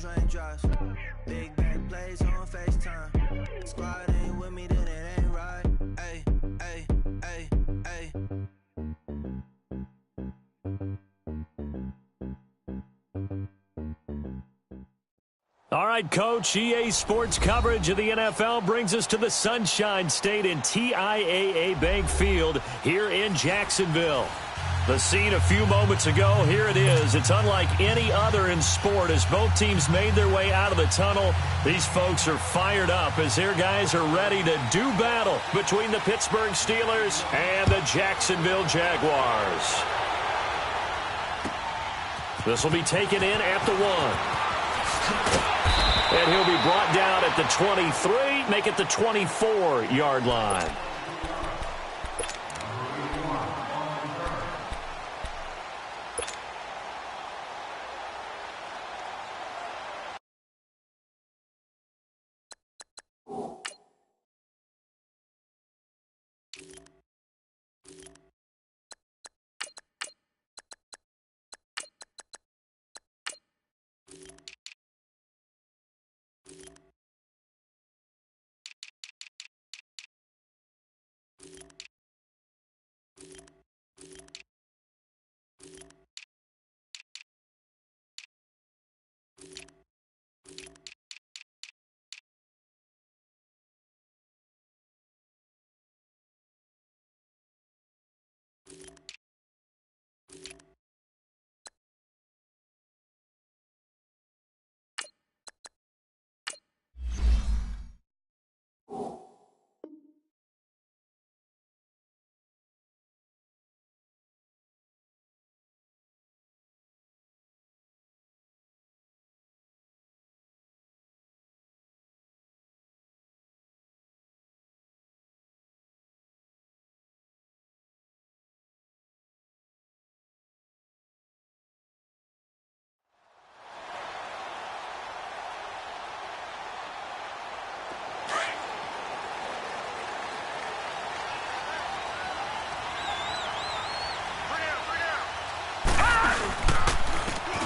those raindrops. Big bang plays on FaceTime. Squad ain't with me, then it ain't right. Ay, ay, ay, ay. All right, Coach, EA Sports coverage of the NFL brings us to the Sunshine State in TIAA Bank Field here in Jacksonville. The scene a few moments ago, here it is. It's unlike any other in sport as both teams made their way out of the tunnel. These folks are fired up as their guys are ready to do battle between the Pittsburgh Steelers and the Jacksonville Jaguars. This will be taken in at the 1. And he'll be brought down at the 23, make it the 24-yard line.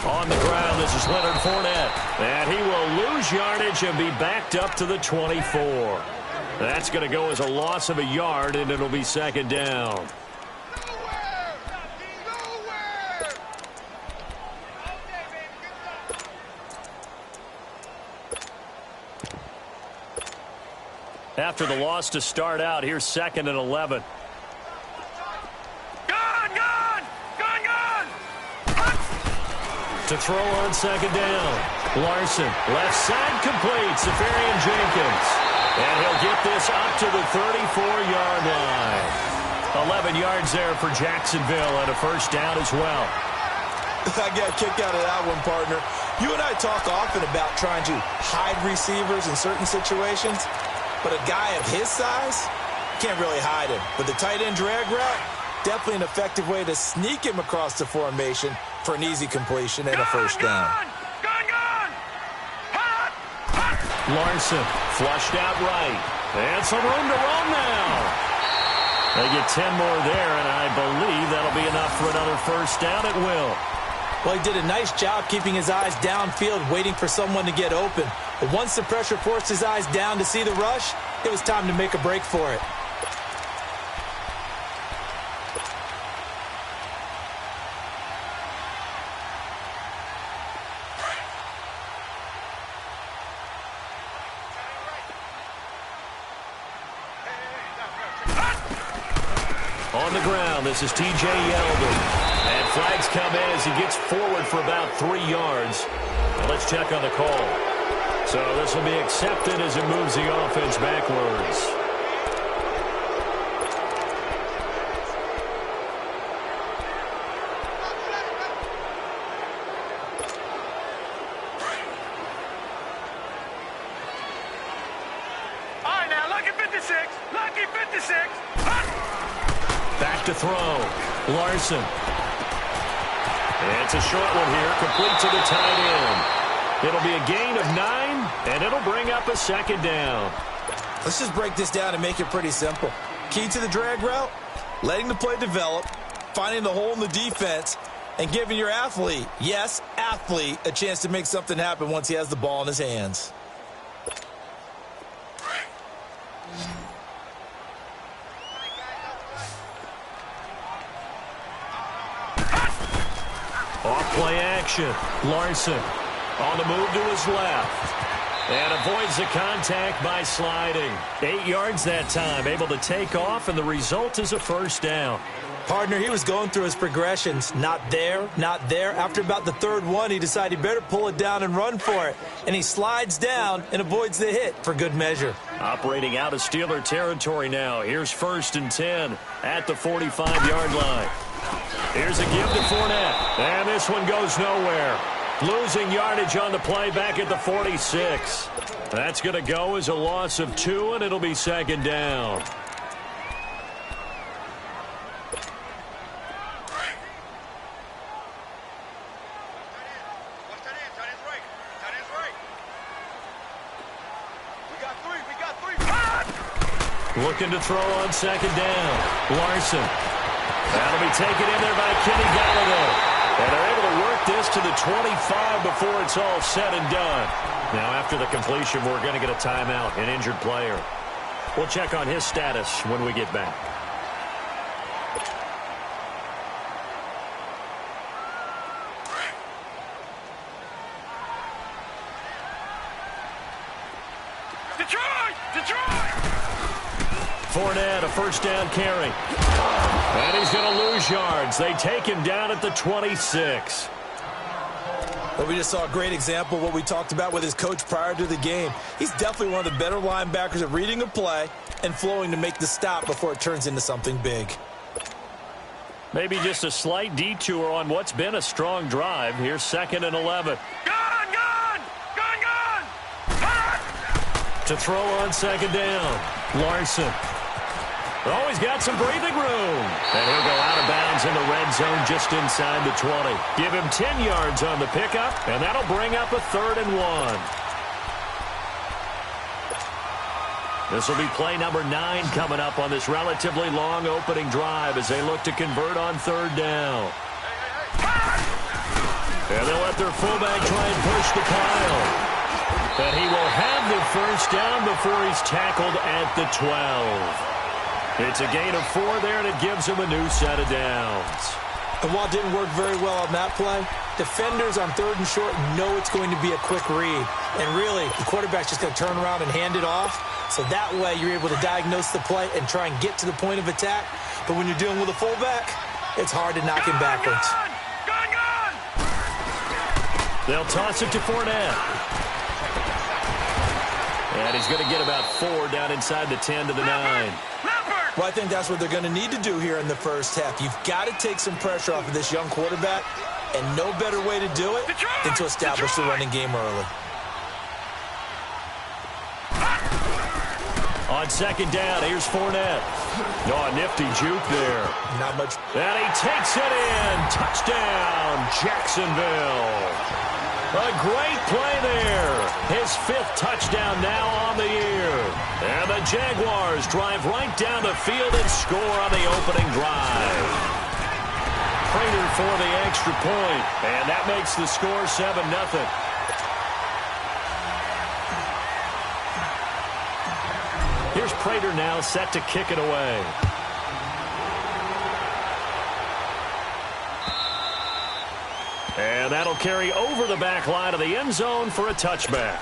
On the ground, this is Leonard Fournette. And he will lose yardage and be backed up to the 24. That's going to go as a loss of a yard, and it'll be second down. After the loss to start out, here's 2nd and 11. To throw on second down. Larson, left side complete. Safarian Jenkins. And he'll get this up to the 34-yard line. 11 yards there for Jacksonville and a first down as well. I got a kick out of that one, partner. You and I talk often about trying to hide receivers in certain situations, but a guy of his size can't really hide him. But the tight end drag route, definitely an effective way to sneak him across the formation for an easy completion and a first down. Larson flushed out right. And some room to run now. They get 10 more there, and I believe that'll be enough for another first down. It will. Well, he did a nice job keeping his eyes downfield, waiting for someone to get open. But once the pressure forced his eyes down to see the rush, it was time to make a break for it. On the ground, this is T.J. Yeldon. And flags come in as he gets forward for about 3 yards. Now let's check on the call. So this will be accepted as it moves the offense backwards. All right, now, lucky 56. Lucky 56. Back to throw. Larson. It's a short one here, complete to the tight end. It'll be a gain of 9, and it'll bring up a second down. Let's just break this down and make it pretty simple. Key to the drag route, letting the play develop, finding the hole in the defense, and giving your athlete, yes, athlete, a chance to make something happen once he has the ball in his hands. Off-play action. Larson on the move to his left. And avoids the contact by sliding. 8 yards that time, able to take off, and the result is a first down. Partner, he was going through his progressions. Not there, not there. After about the third one, he decided he better pull it down and run for it. And he slides down and avoids the hit for good measure. Operating out of Steeler territory now. Here's 1st and 10 at the 45-yard line. Here's a give to Fournette. And this one goes nowhere. Losing yardage on the play back at the 46. That's going to go as a loss of 2, and it'll be 2nd down. Looking to throw on 2nd down. Larson. That'll be taken in there by Kenny Galladay. And they're able to work this to the 25 before it's all said and done. Now, after the completion, we're going to get a timeout, an injured player. We'll check on his status when we get back. Fournette, a first down carry. And he's going to lose yards. They take him down at the 26. Well, we just saw a great example of what we talked about with his coach prior to the game. He's definitely one of the better linebackers at reading a play and flowing to make the stop before it turns into something big. Maybe just a slight detour on what's been a strong drive. Here's 2nd and 11. To throw on 2nd down. Larson. Always got some breathing room. And he'll go out of bounds in the red zone just inside the 20. Give him 10 yards on the pickup, and that'll bring up a 3rd and 1. This will be play number 9 coming up on this relatively long opening drive as they look to convert on 3rd down. And they'll let their fullback try and push the pile. But he will have the first down before he's tackled at the 12. It's a gain of 4 there, and it gives him a new set of downs. And while it didn't work very well on that play, defenders on 3rd and short know it's going to be a quick read. And really, the quarterback's just going to turn around and hand it off. So that way, you're able to diagnose the play and try and get to the point of attack. But when you're dealing with a fullback, it's hard to knock him backwards. They'll toss it to Fournette. And he's going to get about 4 down inside the 10 to the 9. Well, I think that's what they're going to need to do here in the first half. You've got to take some pressure off of this young quarterback, and no better way to do it than to establish the running game early. On 2nd down, here's Fournette. Oh, a nifty juke there. Not much. And he takes it in. Touchdown, Jacksonville. A great play there. His 5th touchdown now on the year. And the Jaguars drive right down the field and score on the opening drive. Prater for the extra point. And that makes the score 7-0. Here's Prater now set to kick it away. And that'll carry over the back line of the end zone for a touchback.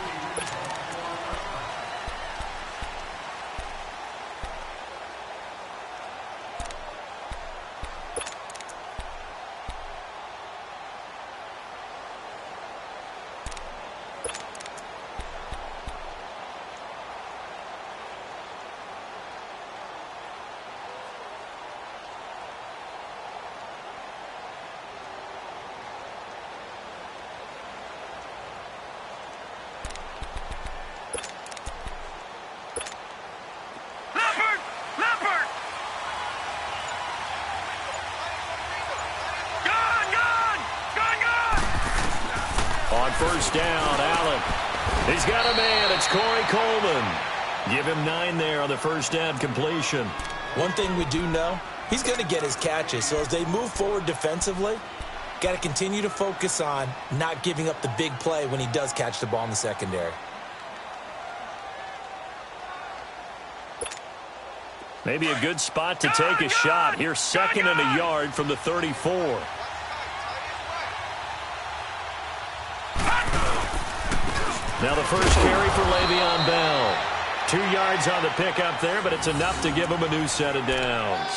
First down, Allen. He's got a man. It's Corey Coleman. Give him 9 there on the first down completion. One thing we do know, he's going to get his catches. So as they move forward defensively, Got to continue to focus on not giving up the big play when he does catch the ball in the secondary. Maybe a good spot to take a shot. Here's 2nd and a yard from the 34. Now the first carry for Le'Veon Bell. 2 yards on the pickup there, but it's enough to give him a new set of downs.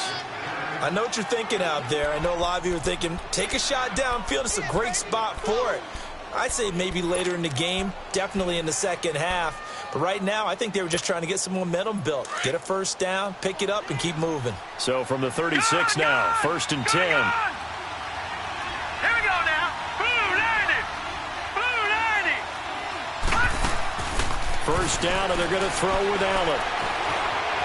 I know what you're thinking out there. I know a lot of you are thinking, take a shot downfield. It's a great spot for it. I'd say maybe later in the game, definitely in the second half. But right now, I think they were just trying to get some momentum built. Get a first down, pick it up, and keep moving. So from the 36 now, 1st and 10. Here we go now. Blue 90. Blue 90. First down, and they're going to throw with Allen.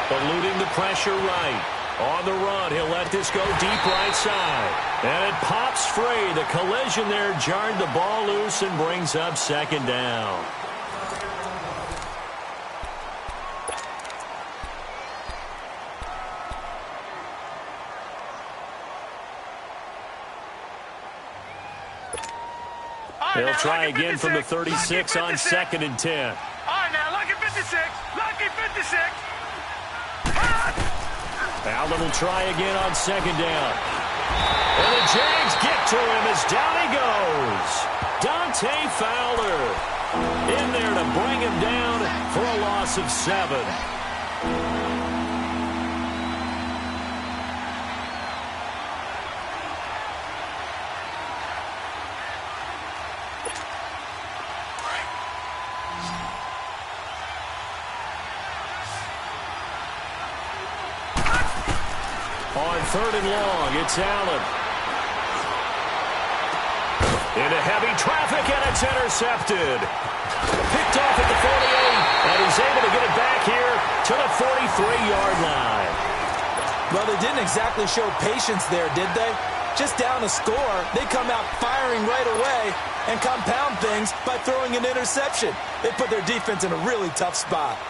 Eluding the pressure right. On the run, he'll let this go deep right side. And it pops free. The collision there jarred the ball loose and brings up 2nd down. He'll try again from the 36 on 2nd and 10. All right, now, lucky 56. Lucky 56. Allen will try again on 2nd down. And the Jags get to him as down he goes. Dante Fowler in there to bring him down for a loss of 7. On 3rd and long, it's Allen. Into heavy traffic, and it's intercepted. Picked off at the 48, and he's able to get it back here to the 43-yard line. Well, they didn't exactly show patience there, did they? Just down a score, they come out firing right away and compound things by throwing an interception. They put their defense in a really tough spot.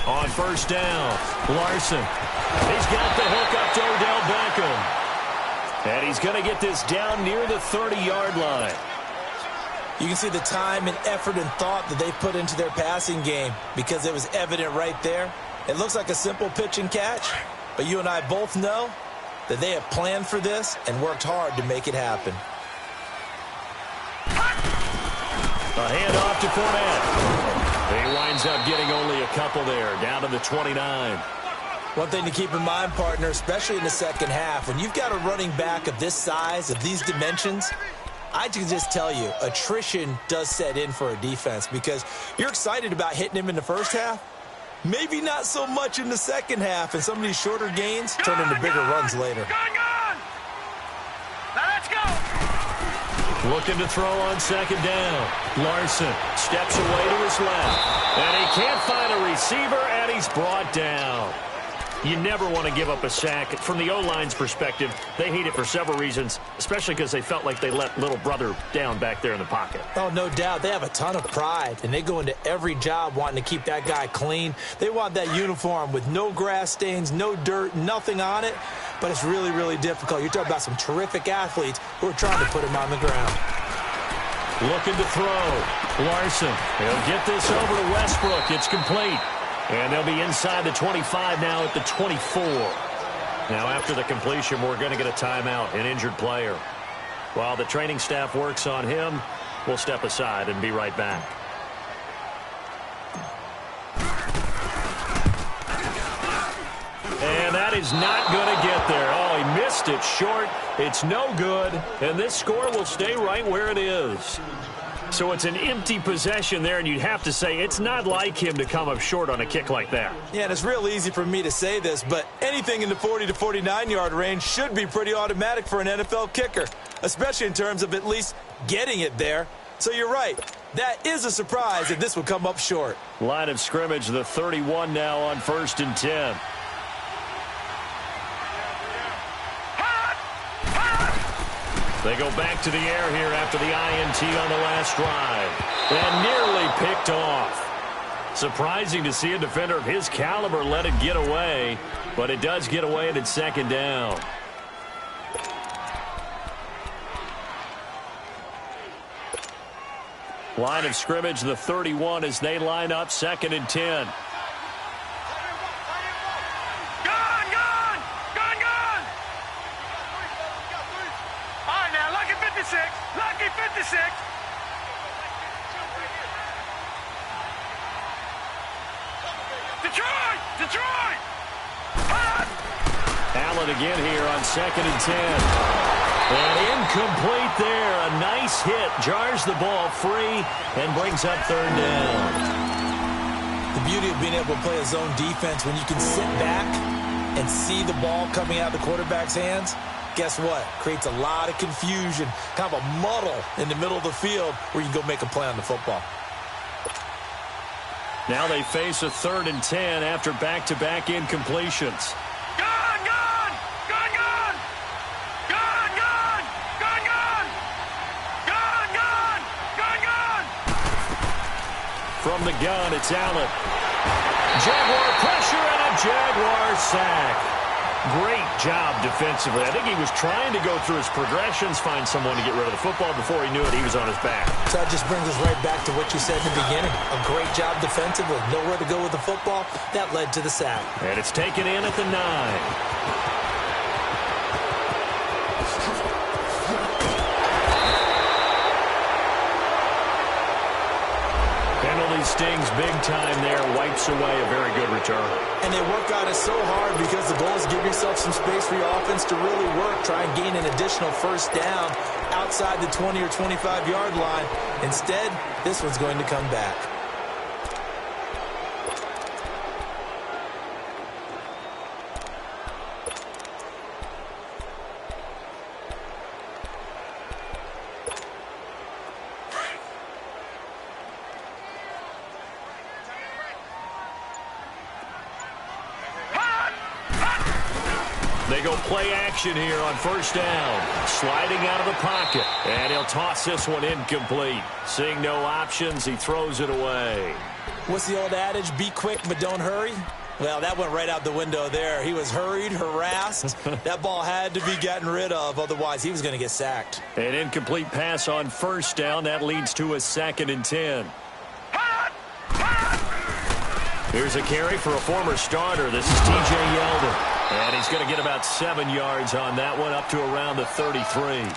On 1st down, Larson. He's got the hook up to Odell Beckham. And he's going to get this down near the 30-yard line. You can see the time and effort and thought that they put into their passing game because it was evident right there. It looks like a simple pitch and catch, but you and I both know that they have planned for this and worked hard to make it happen. A handoff to Fournette. He winds up getting only a couple there, down to the 29. One thing to keep in mind, partner, especially in the second half, when you've got a running back of this size, of these dimensions, I can just tell you, attrition does set in for a defense because you're excited about hitting him in the first half. Maybe not so much in the second half, and some of these shorter gains turn into bigger runs later. Gone. Now let's go. Looking to throw on 2nd down. Larson steps away to his left. And he can't find a receiver, and he's brought down. You never want to give up a sack. From the O-line's perspective, they hate it for several reasons, especially because they felt like they let little brother down back there in the pocket. Oh, no doubt. They have a ton of pride, and they go into every job wanting to keep that guy clean. They want that uniform with no grass stains, no dirt, nothing on it. But it's really, really difficult. You're talking about some terrific athletes who are trying to put him on the ground. Looking to throw. Larson. He'll get this over to Westbrook. It's complete. And they'll be inside the 25 now at the 24. Now, after the completion, we're going to get a timeout, an injured player. While the training staff works on him, we'll step aside and be right back. And that is not going to get there. Oh, he missed it short. It's no good. And this score will stay right where it is. So it's an empty possession there, and you'd have to say it's not like him to come up short on a kick like that. Yeah, and it's real easy for me to say this, but anything in the 40 to 49-yard range should be pretty automatic for an NFL kicker, especially in terms of at least getting it there. So you're right. That is a surprise if this would come up short. Line of scrimmage, the 31 now on 1st and 10. They go back to the air here after the INT on the last drive. And nearly picked off. Surprising to see a defender of his caliber let it get away, but it does get away and it's second down. Line of scrimmage, the 31 as they line up, 2nd and 10. Lucky 56. Detroit! Allen again here on 2nd and 10. And incomplete there. A nice hit. Jars the ball free and brings up 3rd down. The beauty of being able to play a zone defense when you can sit back and see the ball coming out of the quarterback's hands. Guess what? Creates a lot of confusion, kind of a muddle in the middle of the field where you can go make a play on the football. Now they face a 3rd and 10 after back-to-back incompletions. From the gun, it's Allen. Jaguar pressure and a Jaguar sack. Great job defensively. I think he was trying to go through his progressions, find someone to get rid of the football. Before he knew it, he was on his back. So that just brings us right back to what you said in the beginning. A great job defensively. Nowhere to go with the football. That led to the sack. And it's taken in at the 9. Penalty stings big time there, wipes away a very good return. And they work on it so hard because the goal is give yourself some space for your offense to really work. Try and gain an additional 1st down outside the 20 or 25-yard line. Instead, this one's going to come back. They go play action here on 1st down. Sliding out of the pocket. And he'll toss this one incomplete. Seeing no options, he throws it away. What's the old adage? Be quick, but don't hurry. Well, that went right out the window there. He was hurried, harassed. That ball had to be gotten rid of. Otherwise, he was going to get sacked. An incomplete pass on 1st down. That leads to a 2nd and 10. Here's a carry for a former starter. This is T.J. Yeldon. And he's going to get about 7 yards on that one, up to around the 33.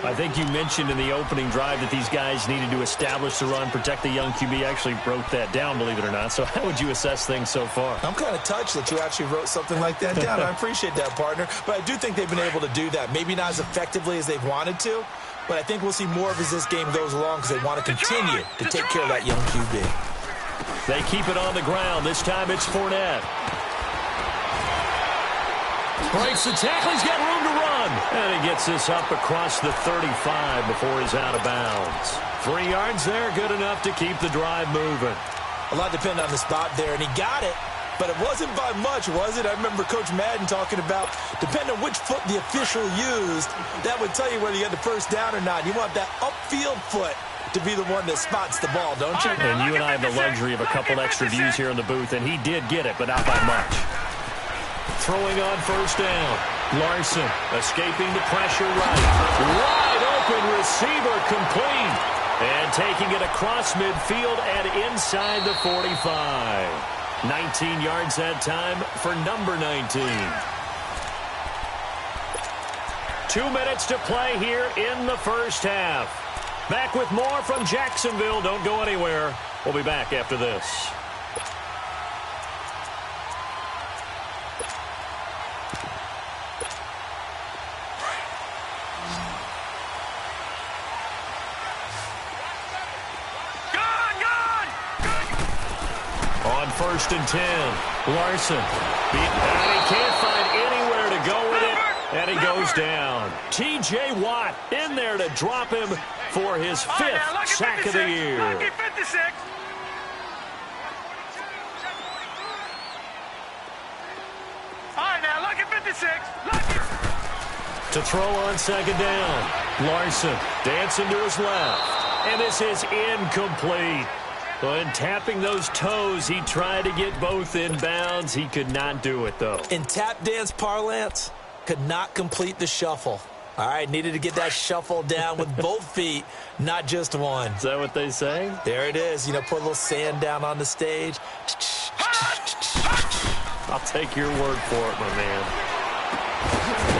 I think you mentioned in the opening drive that these guys needed to establish the run, protect the young QB. Actually wrote that down, believe it or not. So how would you assess things so far? I'm kind of touched that you actually wrote something like that down. I appreciate that, partner. But I do think they've been able to do that. Maybe not as effectively as they've wanted to, but I think we'll see more of as this game goes along because they want to continue to take care of that young QB. They keep it on the ground. This time it's Fournette. Breaks the tackle. He's got room to run. And he gets this up across the 35 before he's out of bounds. 3 yards there, good enough to keep the drive moving. A lot depended on the spot there, and he got it. But it wasn't by much, was it? I remember Coach Madden talking about, depending on which foot the official used, that would tell you whether you had the 1st down or not. You want that upfield foot to be the one that spots the ball, don't you? And you and I have the luxury of a couple extra views here in the booth, and he did get it, but not by much. Throwing on 1st down. Larson escaping the pressure right. Wide open receiver complete. And taking it across midfield and inside the 45. 19 yards that time for number 19. 2 minutes to play here in the 1st half. Back with more from Jacksonville. Don't go anywhere. We'll be back after this. On 1st and 10, Larson. And he can't find anywhere to go with it, and he goes down. T.J. Watt in there to drop him for his 5th sack of the year. Lucky 56. All right, now, lucky 56. Lucky. To throw on 2nd down. Larson dancing to his left. And this is incomplete. Well, in tapping those toes, he tried to get both in bounds. He could not do it, though. In tap dance parlance, could not complete the shuffle. All right, needed to get that shuffle down with both feet, not just one. Is that what they say? There it is. You know, put a little sand down on the stage. I'll take your word for it, my man.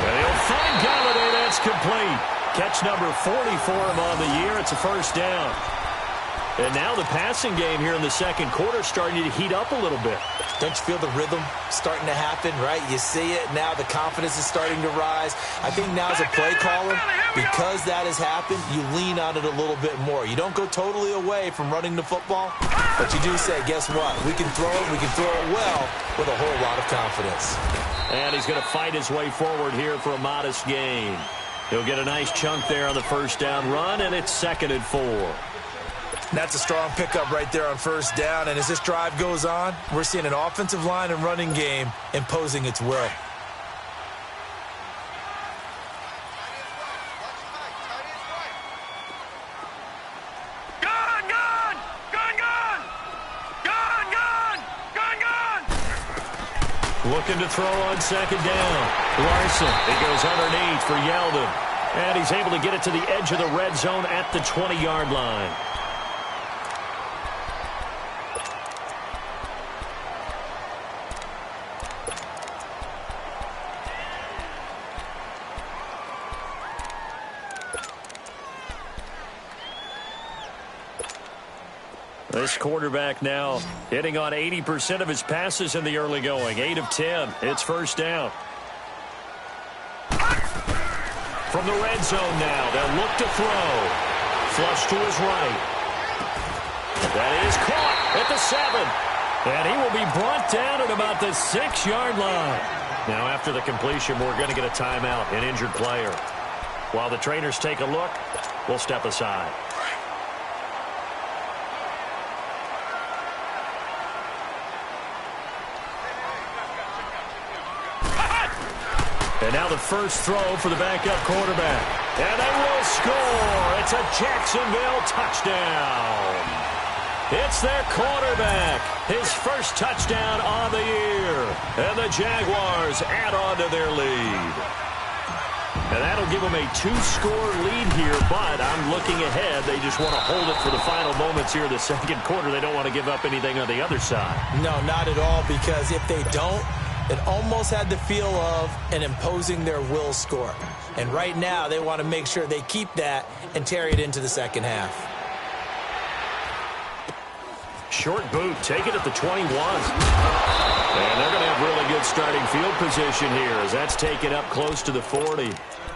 And he'll find Galladay. That's complete. Catch number 40 for him on the year. It's a first down. And now the passing game here in the second quarter starting to heat up a little bit. Don't you feel the rhythm starting to happen, right? You see it now. The confidence is starting to rise. I think now as a play caller, because that has happened, you lean on it a little bit more. You don't go totally away from running the football, but you do say, guess what? We can throw it. We can throw it well with a whole lot of confidence. And he's going to fight his way forward here for a modest gain. He'll get a nice chunk there on the first down run, and it's 2nd and 4. That's a strong pickup right there on first down. And as this drive goes on, we're seeing an offensive line and running game imposing its will. Gun, gun! Gun, gun! Gun, gun! Gun, gun! Looking to throw on second down. Larson, it goes underneath for Yeldon. And he's able to get it to the edge of the red zone at the 20-yard line. This quarterback now hitting on 80% of his passes in the early going. 8 of 10. It's first down. From the red zone now, they'll look to throw. Flush to his right. That is caught at the 7. And he will be brought down at about the 6-yard line. Now after the completion, we're going to get a timeout, an injured player. While the trainers take a look, we'll step aside. And now the first throw for the backup quarterback. And they will score. It's a Jacksonville touchdown. It's their quarterback. His first touchdown on the year. And the Jaguars add on to their lead. And that'll give them a 2-score lead here, but I'm looking ahead. They just want to hold it for the final moments here in the second quarter. They don't want to give up anything on the other side. No, not at all, because if they don't, it almost had the feel of an imposing their will score. And right now, they want to make sure they keep that and carry it into the second half. Short boot, take it at the 21. And they're going to have really good starting field position here as that's taken up close to the 40.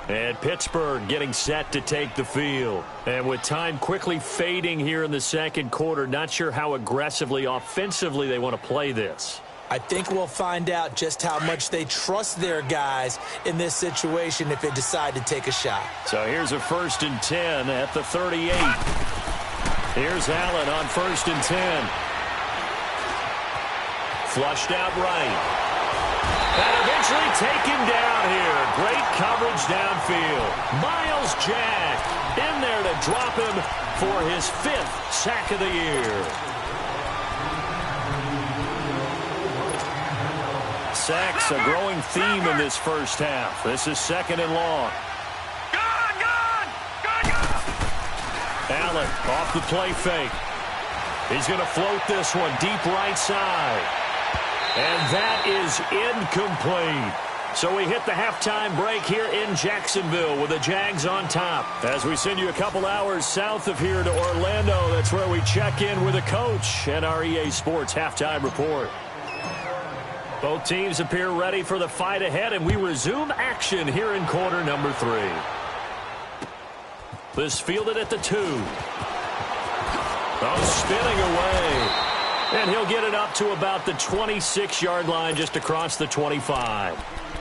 And Pittsburgh getting set to take the field. And with time quickly fading here in the second quarter, not sure how aggressively, offensively they want to play this. I think we'll find out just how much they trust their guys in this situation if they decide to take a shot. So here's a 1st and 10 at the 38. Here's Allen on 1st and 10. Flushed out right. And eventually taken down here. Great coverage downfield. Miles Jack in there to drop him for his 5th sack of the year. Sacks, a growing theme in this first half. This is 2nd and long. Gun, gun! Gun, gun! Allen off the play fake. He's going to float this one deep right side. And that is incomplete. So we hit the halftime break here in Jacksonville with the Jags on top. As we send you a couple hours south of here to Orlando, that's where we check in with the coach and our EA Sports halftime report. Both teams appear ready for the fight ahead, and we resume action here in quarter number 3. This fielded at the 2. Oh, spinning away. And he'll get it up to about the 26-yard line just across the 25.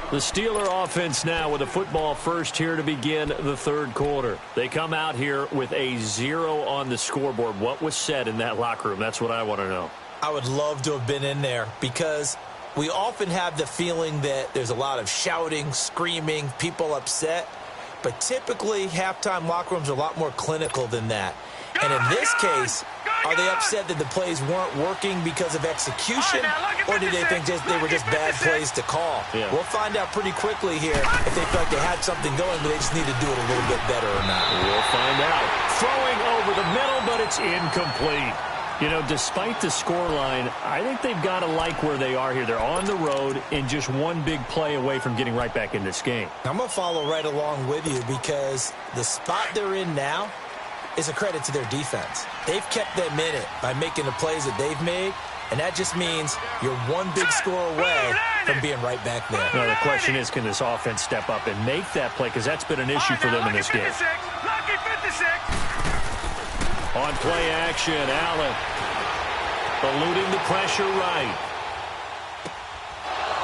The Steeler offense now with a football first here to begin the third quarter. They come out here with a 0 on the scoreboard. What was said in that locker room? That's what I want to know. I would love to have been in there because we often have the feeling that there's a lot of shouting, screaming, people upset. But typically, halftime locker rooms are a lot more clinical than that. And in this case, Are they upset that the plays weren't working because of execution, or did they think they were just bad plays to call? Yeah. We'll find out pretty quickly here if they feel like they had something going, but they just need to do it a little bit better or not. We'll find out. Throwing over the middle, but it's incomplete. You know, despite the scoreline, I think they've got to like where they are here. They're on the road and just one big play away from getting right back in this game. I'm going to follow right along with you because the spot they're in now is a credit to their defense. They've kept them in it by making the plays that they've made, and that just means you're one big score away from being right back there. Now, the question is, can this offense step up and make that play? Because that's been an issue for them in this game. Lucky 56. On play action, Allen eluding the pressure right.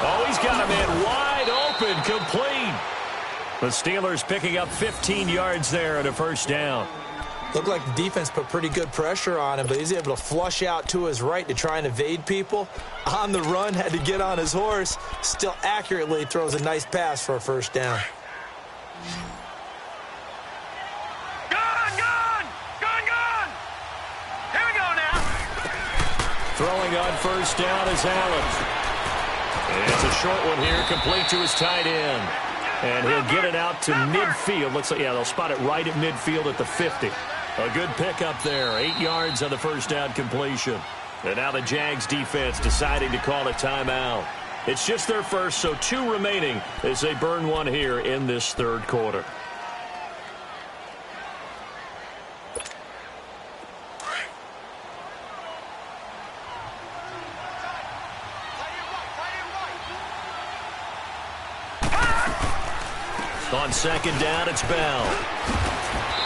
Oh, he's got a man wide open, complete. The Steelers picking up 15 yards there and a first down. Looked like the defense put pretty good pressure on him, but he's able to flush out to his right to try and evade people. On the run, had to get on his horse. Still accurately throws a nice pass for a first down. Gone! Here we go now. Throwing on first down is Allen. It's a short one here, complete to his tight end. And he'll get it out to midfield. Looks like, yeah, they'll spot it right at midfield at the 50. A good pickup there. 8 yards on the first down completion. And now the Jags defense deciding to call a timeout. It's just their first, so 2 remaining as they burn one here in this third quarter. On second down, it's Bell.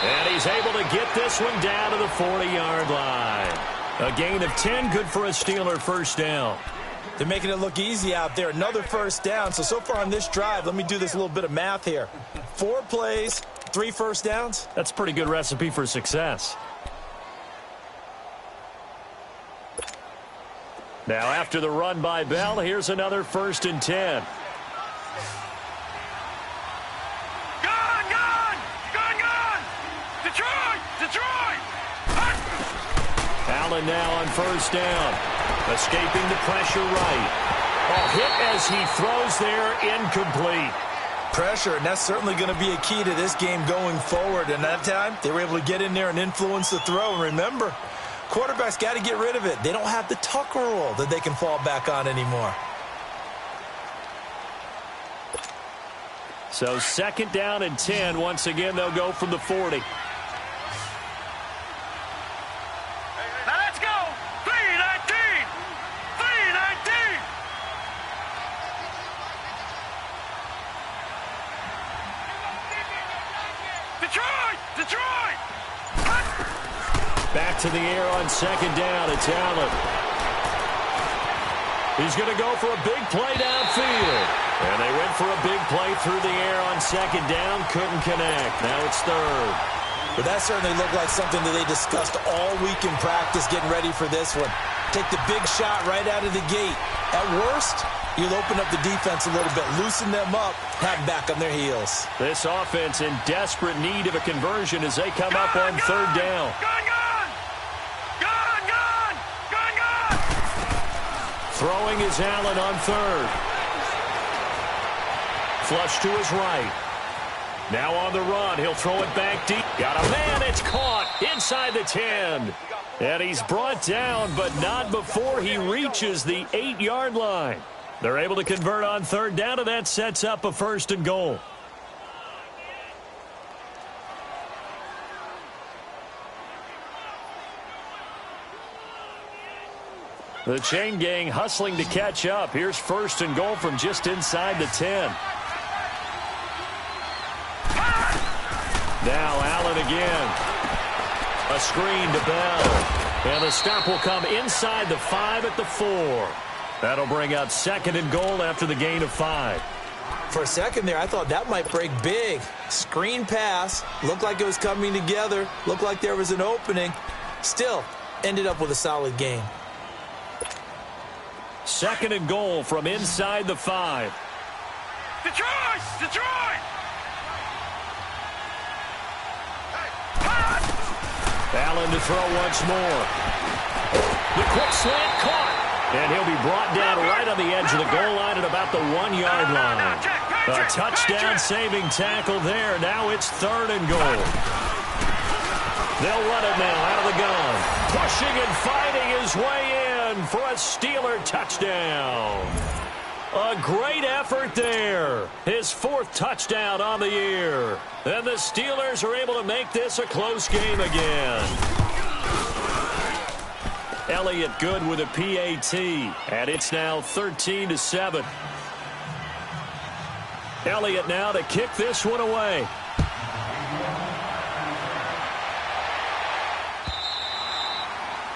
And he's able to get this one down to the 40-yard line. A gain of 10, good for a Steeler first down. They're making it look easy out there. Another first down. So far on this drive, let me do this little bit of math here. 4 plays, 3 first downs. That's a pretty good recipe for success. Now, after the run by Bell, here's another 1st and 10. Allen now on first down. Escaping the pressure right. A hit as he throws there, incomplete. Pressure, and that's certainly going to be a key to this game going forward. And that time, they were able to get in there and influence the throw. And remember, quarterbacks got to get rid of it. They don't have the Tucker rule that they can fall back on anymore. So 2nd down and 10. Once again, they'll go from the 40. Detroit! Back to the air on 2nd down. It's Allen. He's going to go for a big play downfield. And they went for a big play through the air on 2nd down. Couldn't connect. Now it's 3rd. But that certainly looked like something that they discussed all week in practice getting ready for this one. Take the big shot right out of the gate. At worst, you'll open up the defense a little bit, loosen them up, have them back on their heels. This offense in desperate need of a conversion as they come up on 3rd down. Gone! Throwing is Allen on 3rd. Flush to his right. Now on the run, he'll throw it back deep. Got a man, it's caught inside the 10. And he's brought down, but not before he reaches the 8-yard line. They're able to convert on 3rd down, and that sets up a 1st and goal. The chain gang hustling to catch up. Here's 1st and goal from just inside the 10. Now Allen again. A screen to Bell. And the stop will come inside the 5 at the 4. That'll bring up 2nd and goal after the gain of 5. For a second there, I thought that might break big. Screen pass. Looked like it was coming together. Looked like there was an opening. Still, ended up with a solid gain. 2nd and goal from inside the 5. Detroit! Allen to throw once more. The quick slant caught. And he'll be brought down right on the edge of the goal line at about the 1-yard line. A touchdown-saving tackle there. Now it's 3rd and goal. They'll run it now out of the gun. Pushing and fighting his way in for a Steeler touchdown. A great effort there. His 4th touchdown on the year. And the Steelers are able to make this a close game again. Elliott good with a PAT. And it's now 13-7. Elliott now to kick this one away.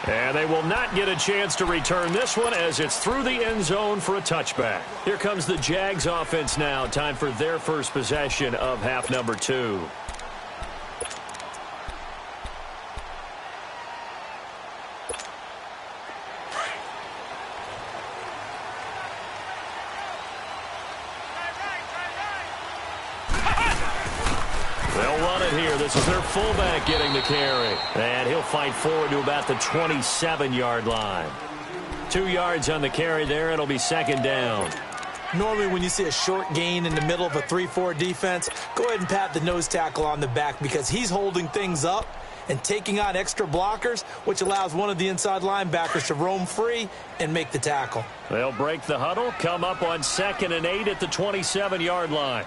And they will not get a chance to return this one as it's through the end zone for a touchback. Here comes the Jags offense now. Time for their first possession of half number 2. They'll run it here. This is their fullback getting the carry. And he'll fight forward to about the 27-yard line. 2 yards on the carry there. It'll be 2nd down. Normally when you see a short gain in the middle of a 3-4 defense, go ahead and pat the nose tackle on the back because he's holding things up and taking on extra blockers, which allows one of the inside linebackers to roam free and make the tackle. They'll break the huddle, come up on 2nd and 8 at the 27-yard line.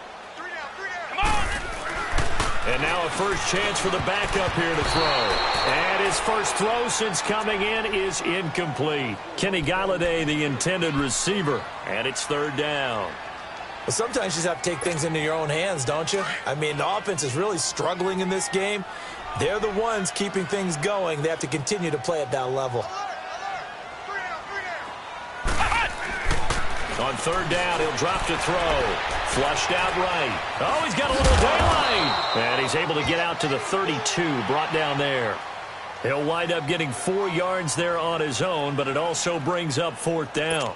And now a first chance for the backup here to throw. And his first throw since coming in is incomplete. Kenny Galladay, the intended receiver. And it's 3rd down. Well, sometimes you just have to take things into your own hands, don't you? I mean, the offense is really struggling in this game. They're the ones keeping things going. They have to continue to play at that level. On 3rd down, he'll drop to throw. Flushed out right. Oh, he's got a little daylight. And he's able to get out to the 32, brought down there. He'll wind up getting 4 yards there on his own, but it also brings up 4th down.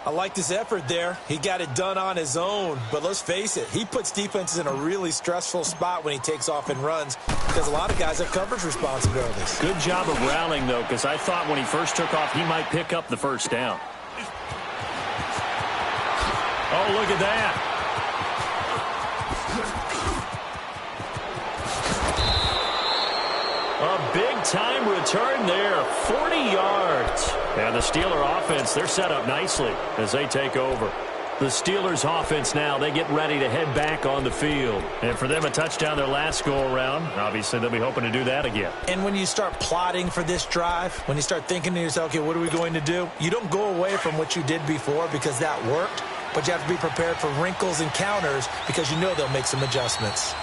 I like this effort there. He got it done on his own. But let's face it, he puts defenses in a really stressful spot when he takes off and runs because a lot of guys have coverage responsibilities. Good job of rallying, though, because I thought when he first took off, he might pick up the 1st down. Oh, look at that. A big-time return there, 40 yards. And the Steeler offense, they're set up nicely as they take over. The Steelers offense now, they get ready to head back on the field. And for them, a touchdown their last go-around. Obviously, they'll be hoping to do that again. And when you start plotting for this drive, when you start thinking to yourself, okay, what are we going to do? You don't go away from what you did before because that worked. But you have to be prepared for wrinkles and counters because you know they'll make some adjustments.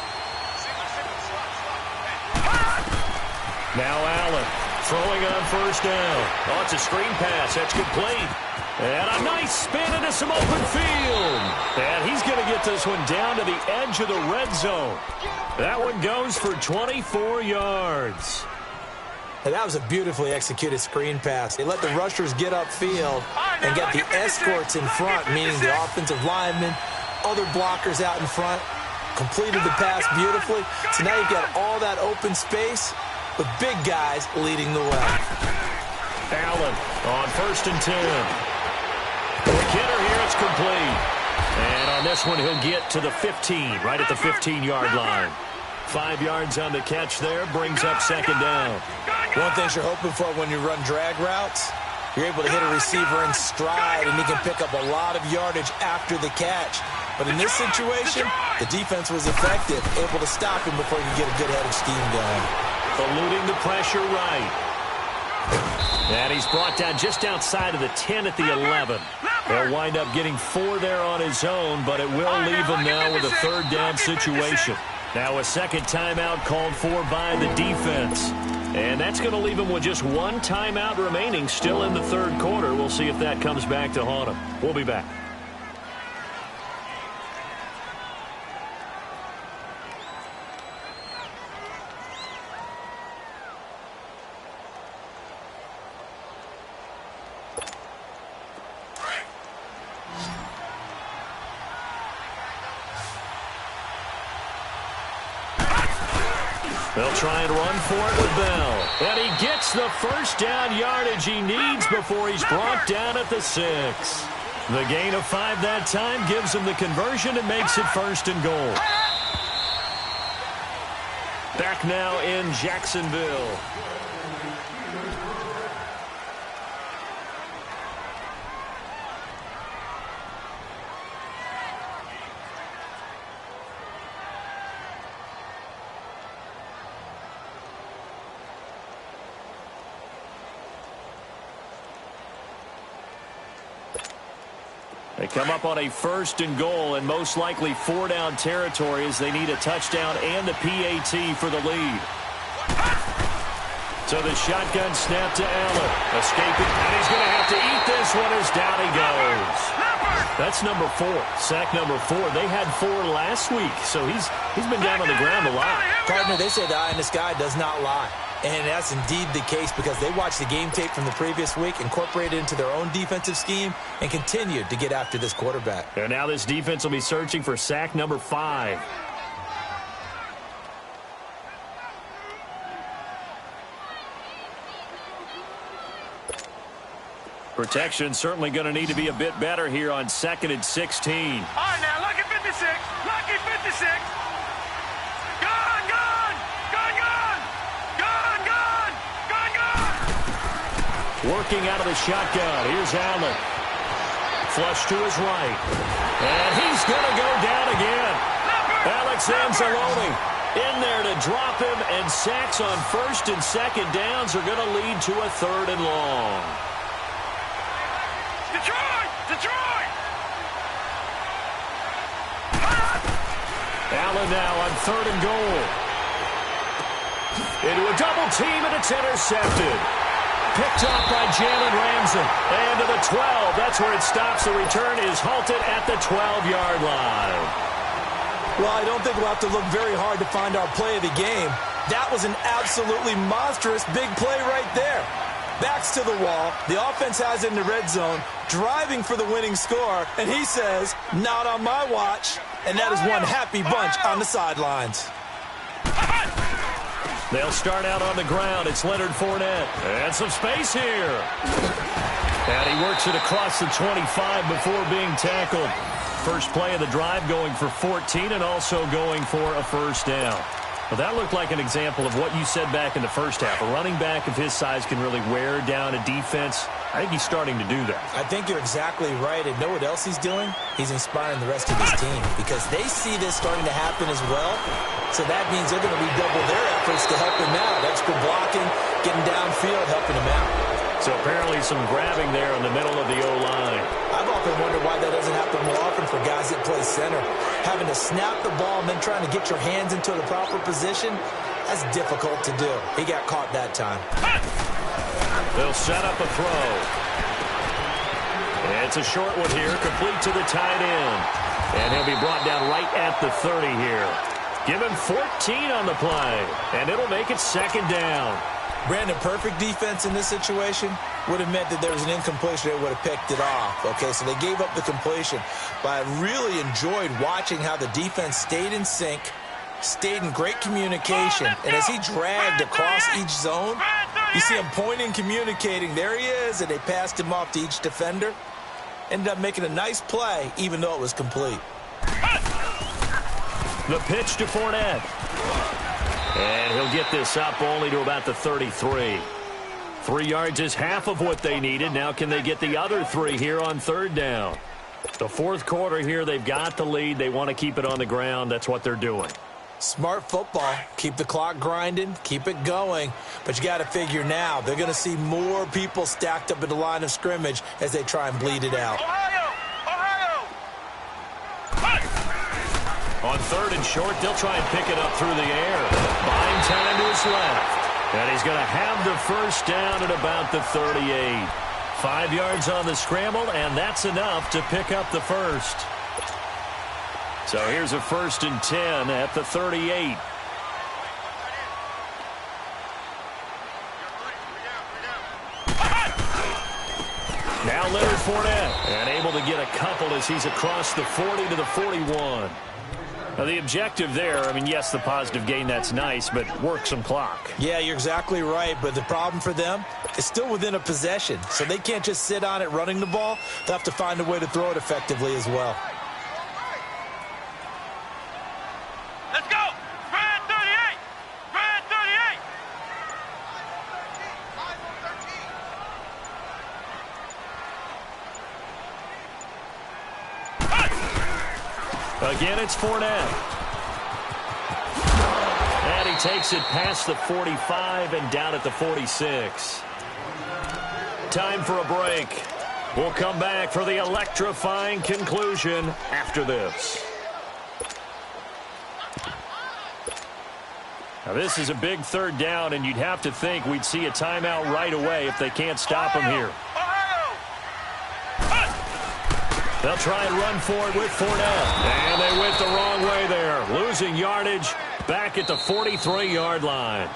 Now Allen throwing on 1st down. Oh, it's a screen pass. That's complete. And a nice spin into some open field. And he's going to get this one down to the edge of the red zone. That one goes for 24 yards. And that was a beautifully executed screen pass. They let the rushers get upfield and get the escorts in front, meaning the offensive linemen, other blockers out in front, completed the pass beautifully. So now you've got all that open space with big guys leading the way. Allen on 1st and 10. Quick hitter here, it's complete. And on this one, he'll get to the 15, right at the 15-yard line. 5 yards on the catch there, brings up 2nd down. One thing you're hoping for when you run drag routes, you're able to hit a receiver in stride, and he can pick up a lot of yardage after the catch. But in this situation, the defense was effective, able to stop him before you get a good head of steam going. Eluding the pressure right. And he's brought down just outside of the 10 at the 11. He'll wind up getting 4 there on his own, but it will leave him now with a 3rd down situation. Now a 2nd timeout called for by the defense. And that's going to leave him with just 1 timeout remaining still in the 3rd quarter. We'll see if that comes back to haunt him. We'll be back. They'll try and run for it with Bell. And he gets the first down yardage he needs before he's brought down at the 6. The gain of 5 that time gives him the conversion and makes it 1st and goal. Back now in Jacksonville. They come up on a 1st and goal and most likely 4-down territory as they need a touchdown and a PAT for the lead. So the shotgun snap to Allen. Escaping, and he's going to have to eat this one as down he goes. That's number 4, sack number 4. They had 4 last week, so he's been down on the ground a lot. Partner, they say the eye in the sky does not lie. And that's indeed the case because they watched the game tape from the previous week, incorporated it into their own defensive scheme, and continued to get after this quarterback. And now this defense will be searching for sack number 5. Protection certainly going to need to be a bit better here on 2nd and 16. All right, now, lucky 56. Lucky 56. Gun, gun. Gun, gun. Gun, gun. Gun, gun. Working out of the shotgun. Here's Allen. Flush to his right. And he's going to go down again. Alex Anzalone in there to drop him, and sacks on 1st and 2nd downs are going to lead to a 3rd and long. Detroit! Detroit! Allen now on 3rd and goal. Into a double team, and it's intercepted. Picked up by Jalen Ramsey. And to the 12. That's where it stops. The return is halted at the 12-yard line. Well, I don't think we'll have to look very hard to find our play of the game. That was an absolutely monstrous big play right there. Backs to the wall. The offense has it in the red zone, driving for the winning score, and he says, not on my watch. And that is one happy bunch on the sidelines. They'll start out on the ground. It's Leonard Fournette. And some space here. And he works it across the 25 before being tackled. First play of the drive going for 14 and also going for a 1st down. Well, that looked like an example of what you said back in the first half. A running back of his size can really wear down a defense. I think he's starting to do that. I think you're exactly right. And know what else he's doing? He's inspiring the rest of his team because they see this starting to happen as well. So that means they're going to redouble their efforts to help him out. Extra blocking, getting downfield, helping him out. So apparently some grabbing there in the middle of the O-line. I've often wondered why that doesn't happen more often for guys that play center. Having to snap the ball and then trying to get your hands into the proper position, that's difficult to do. He got caught that time. They'll set up a throw. It's a short one here, complete to the tight end. And he'll be brought down right at the 30 here. Give him 14 on the play, and it'll make it 2nd down. Brandon, perfect defense in this situation would have meant that there was an incompletion. They would have picked it off. Okay, so they gave up the completion. But I really enjoyed watching how the defense stayed in sync, stayed in great communication. And as he dragged across each zone, you see him pointing, communicating. There he is, and they passed him off to each defender. Ended up making a nice play, even though it was complete. The pitch to Fournette. And he'll get this up only to about the 33. 3 yards is half of what they needed. Now can they get the other 3 here on 3rd down? The 4th quarter here, they've got the lead. They want to keep it on the ground. That's what they're doing. Smart football. Keep the clock grinding. Keep it going. But you got to figure now, they're going to see more people stacked up at the line of scrimmage as they try and bleed it out. Ohio! Ohio! On 3rd and short, they'll try and pick it up through the air. Buying time to his left. And he's going to have the 1st down at about the 38. 5 yards on the scramble, and that's enough to pick up the 1st. So here's a 1st and 10 at the 38. Now Leonard Fournette, and able to get a couple as he's across the 40 to the 41. Now, the objective there, I mean, yes, the positive gain, that's nice, but work some clock. Yeah, you're exactly right, but the problem for them is still within a possession, so they can't just sit on it running the ball. They'll have to find a way to throw it effectively as well. Let's go! Spread 38! Spread 38! Again, it's Fournette. And he takes it past the 45 and down at the 46. Time for a break. We'll come back for the electrifying conclusion after this. Now, this is a big third down, and you'd have to think we'd see a timeout right away if they can't stop him here. They'll try and run for it with Fournette. And they went the wrong way there. Losing yardage back at the 43-yard line.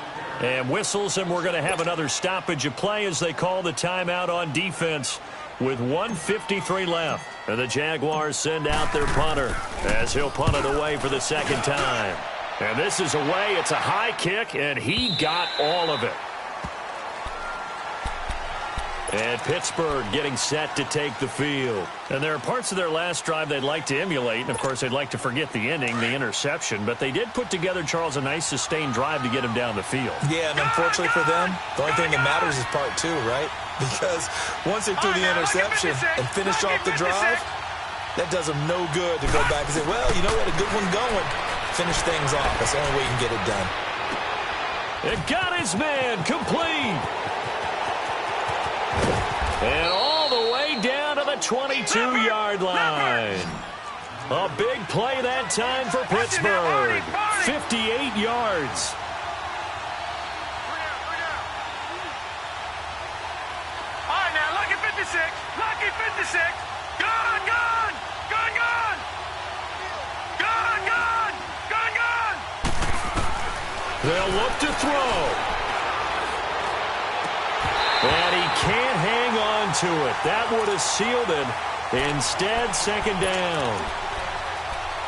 And whistles, and we're going to have another stoppage of play as they call the timeout on defense with 1:53 left. And the Jaguars send out their punter as he'll punt it away for the second time. And this is away. It's a high kick, and he got all of it. And Pittsburgh getting set to take the field. And there are parts of their last drive they'd like to emulate. And, of course, they'd like to forget the ending, the interception. But they did put together, Charles, a nice sustained drive to get him down the field. Yeah, and unfortunately for them, the only thing that matters is part two, right? Because once they threw the interception and finished off the drive, that does them no good to go back and say, well, you know what, a good one going. Finish things off. That's the only way you can get it done. It got his man complete. And all the way down to the 22-yard line. A big play that time for Pittsburgh. 58 yards. All right, now, lucky 56. Lucky 56. Gun, gun. Gun, gun. Gun, gun. Gun, gun. They'll look to throw. And he can't hang on to it. That would have sealed it. Instead, second down.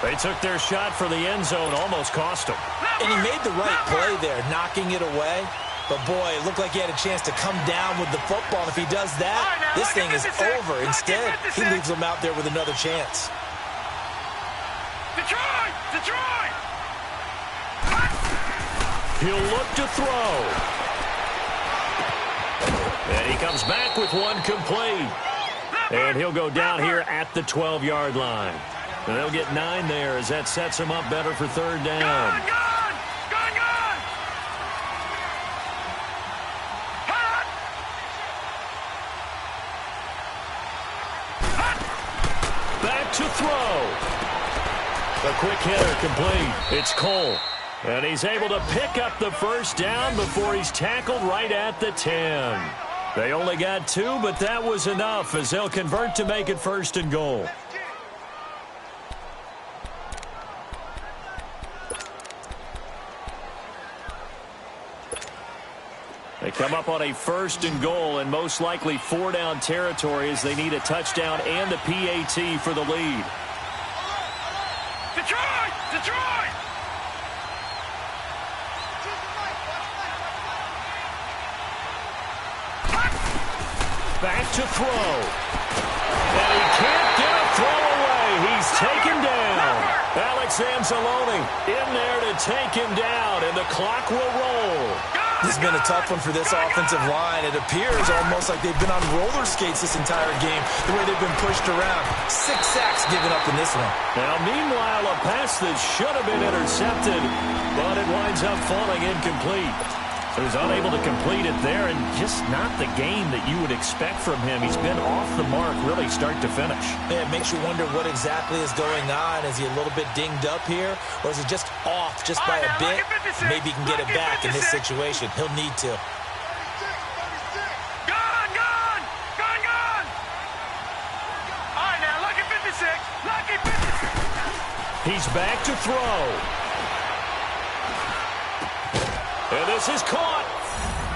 They took their shot for the end zone, almost cost him. And he made the right play there, knocking it away. But, boy, it looked like he had a chance to come down with the football. And if he does that, this thing is over. Instead, he leaves them out there with another chance. Detroit! Detroit! He'll look to throw. And he comes back with one complete. And he'll go down here at the 12-yard line. And they'll get 9 there as that sets him up better for third down. Gun, gun. Gun, gun. Hot. Back to throw. A quick hitter complete. It's Cole. And he's able to pick up the first down before he's tackled right at the 10. They only got 2, but that was enough as they'll convert to make it first and goal. They come up on a first and goal and most likely 4-down territory as they need a touchdown and a PAT for the lead. Detroit! Detroit! Back to throw. And he can't get a throw away. He's taken down. Alex Anzalone in there to take him down, and the clock will roll. This has been a tough one for this offensive line. It appears almost like they've been on roller skates this entire game, the way they've been pushed around. 6 sacks given up in this one. Now, meanwhile, a pass that should have been intercepted, but it winds up falling incomplete. He was unable to complete it there, and just not the game that you would expect from him. He's been off the mark really start to finish. Yeah, it makes you wonder what exactly is going on. Is he a little bit dinged up here, or is he just off just by a bit? Maybe he can get it back in this situation. He'll need to. Gun, gun! Gun, gun! All right, now, lucky 56. Lucky 56. He's back to throw. And this is caught.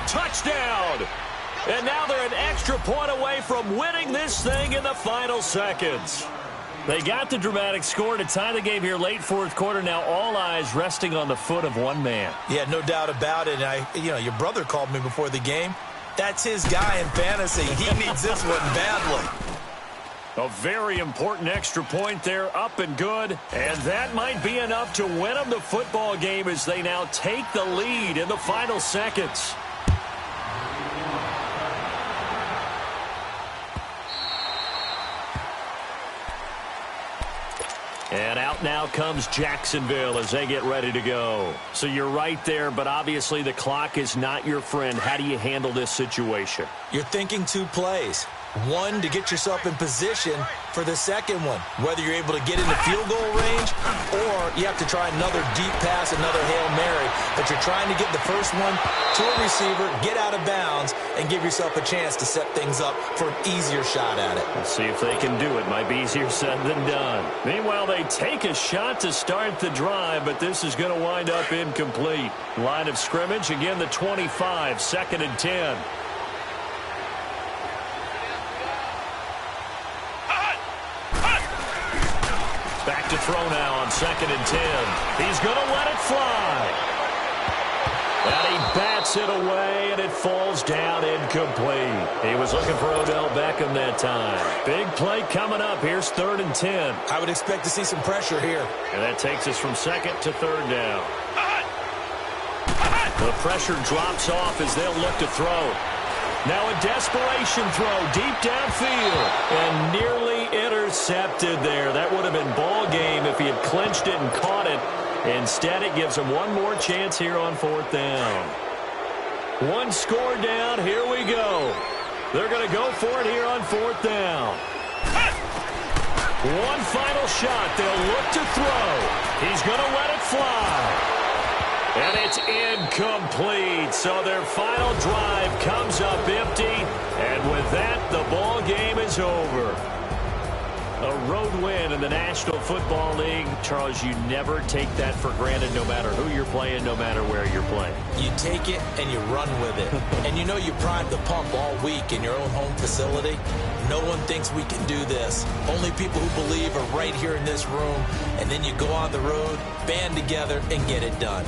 Touchdown. And now they're an extra point away from winning this thing in the final seconds. They got the dramatic score to tie the game here late fourth quarter. Now all eyes resting on the foot of one man. Yeah, no doubt about it. Your brother called me before the game. That's his guy in fantasy. He needs this one badly. A very important extra point there, up and good. And that might be enough to win them the football game as they now take the lead in the final seconds. And out now comes Jacksonville as they get ready to go. So you're right there, but obviously the clock is not your friend. How do you handle this situation? You're thinking two plays. One, to get yourself in position for the second one, whether you're able to get into field goal range or you have to try another deep pass, another Hail Mary. But you're trying to get the first one to a receiver, get out of bounds, and give yourself a chance to set things up for an easier shot at it. Let's see if they can do it. Might be easier said than done. Meanwhile, they take a shot to start the drive, but this is going to wind up incomplete. Line of scrimmage, again the 25, 2nd and 10. Back to throw now on 2nd and 10. He's going to let it fly. And he bats it away, and it falls down incomplete. He was looking for Odell Beckham that time. Big play coming up. Here's 3rd and 10. I would expect to see some pressure here. And that takes us from 2nd to 3rd down. The pressure drops off as they'll look to throw. Now a desperation throw deep downfield and nearly intercepted there. That would have been ball game if he had clinched it and caught it. Instead, it gives him one more chance here on 4th down. One score down. Here we go. They're going to go for it here on 4th down. One final shot. They'll look to throw. He's going to let it fly. And it's incomplete. So their final drive comes up empty. And with that, the ball game is over. A road win in the National Football League. Charles, you never take that for granted no matter who you're playing, no matter where you're playing. You take it and you run with it. And you know you primed the pump all week in your own home facility. No one thinks we can do this. Only people who believe are right here in this room. And then you go on the road, band together, and get it done.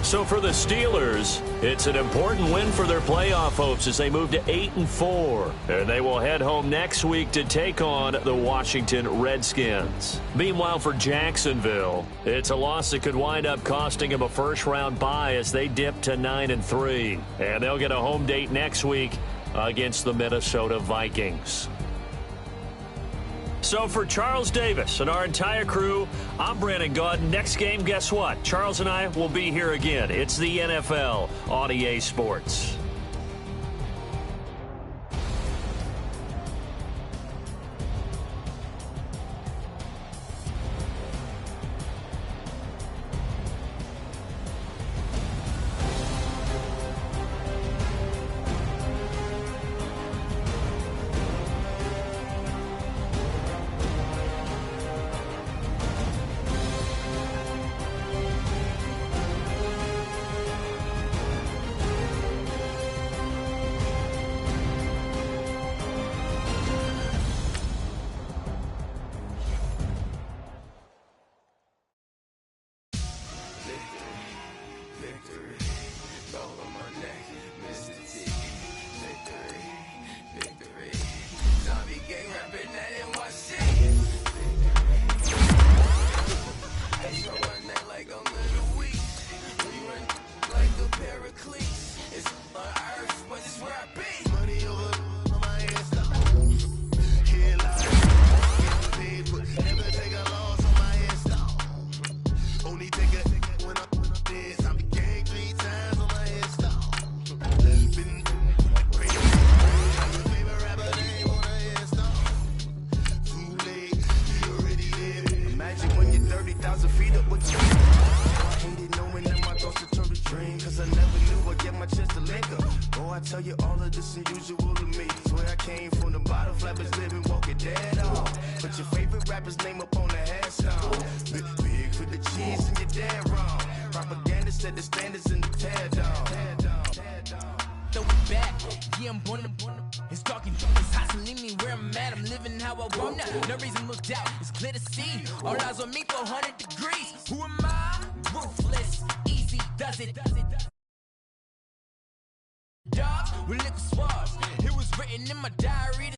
So for the Steelers, it's an important win for their playoff hopes as they move to 8-4. And they will head home next week to take on the Washington Redskins. Meanwhile, for Jacksonville, it's a loss that could wind up costing them a first-round bye as they dip to 9-3. And they'll get a home date next week against the Minnesota Vikings. So for Charles Davis and our entire crew, I'm Brandon Gaudin. Next game, guess what? Charles and I will be here again. It's the NFL on EA Sports. Throw it back, yeah, I'm born to. talking. It's hot, so leave me where I'm at. I'm living how I want now. No reason to look down. It's clear to see. All eyes on me, 400 degrees. Who am I? Ruthless. Easy does it. Dog with liquor swabs. It was written in my diary.